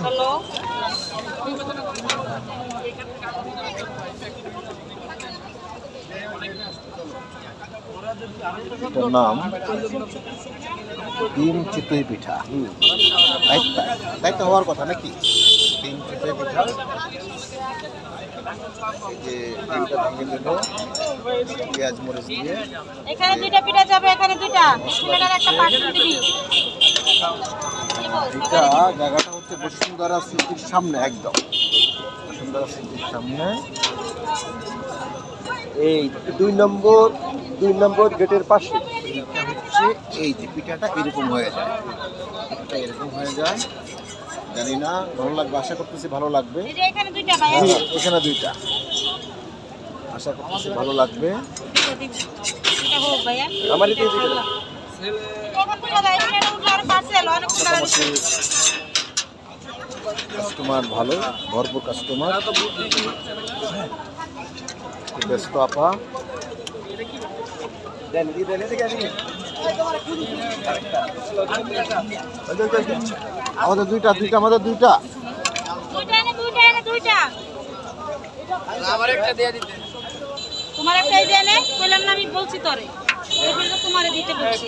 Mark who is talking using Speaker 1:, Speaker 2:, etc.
Speaker 1: Hello,
Speaker 2: এটার নাম ডিম চিতই পিঠা। তাই তো হওয়ার কথা নাকি? ডিম চিতই পিঠা, যে ডিমটা ভেঙে নিল পেঁয়াজ মরিচ দিয়ে।
Speaker 1: এখানে দুইটা পিঠা যাবে, এখানে দুইটা ছেলেটার একটা পার্সেল দিবি।
Speaker 2: এটা জায়গাটা হচ্ছে বসুন্ধরা সিটির সামনে, একদম বসুন্ধরা সিটির সামনে। এই 2 নম্বর গেটের পাশে এইটা হচ্ছে, এই যে পিঠাটা এরকম হয়ে যায়, পিঠাটা এরকম হয়ে যায়। জানি না, ভালো লাগবে, আশা করতেছি ভালো লাগবে।
Speaker 1: এই যে এখানে দুইটা ভাই,
Speaker 2: এখানে দুইটা, আশা করতেছি ভালো লাগবে।
Speaker 1: এটা হোক ভাইয়া,
Speaker 2: আমারই দিয়ে দিবেন।
Speaker 1: এখন বুঝা যায় এটা আর পার্সেল অনেক
Speaker 2: মোটামুটি কাস্টমার ভালো, ভরপুর কাস্টমার। ব্যস্ত আপা, আমাদের দুইটা, আমাদের দুইটা।
Speaker 1: আমার একটা দিয়ে দিতে, তোমার একটাই দেয় না, কইলাম না আমি বলছি তোরে, তোমারে দিতে বলছি।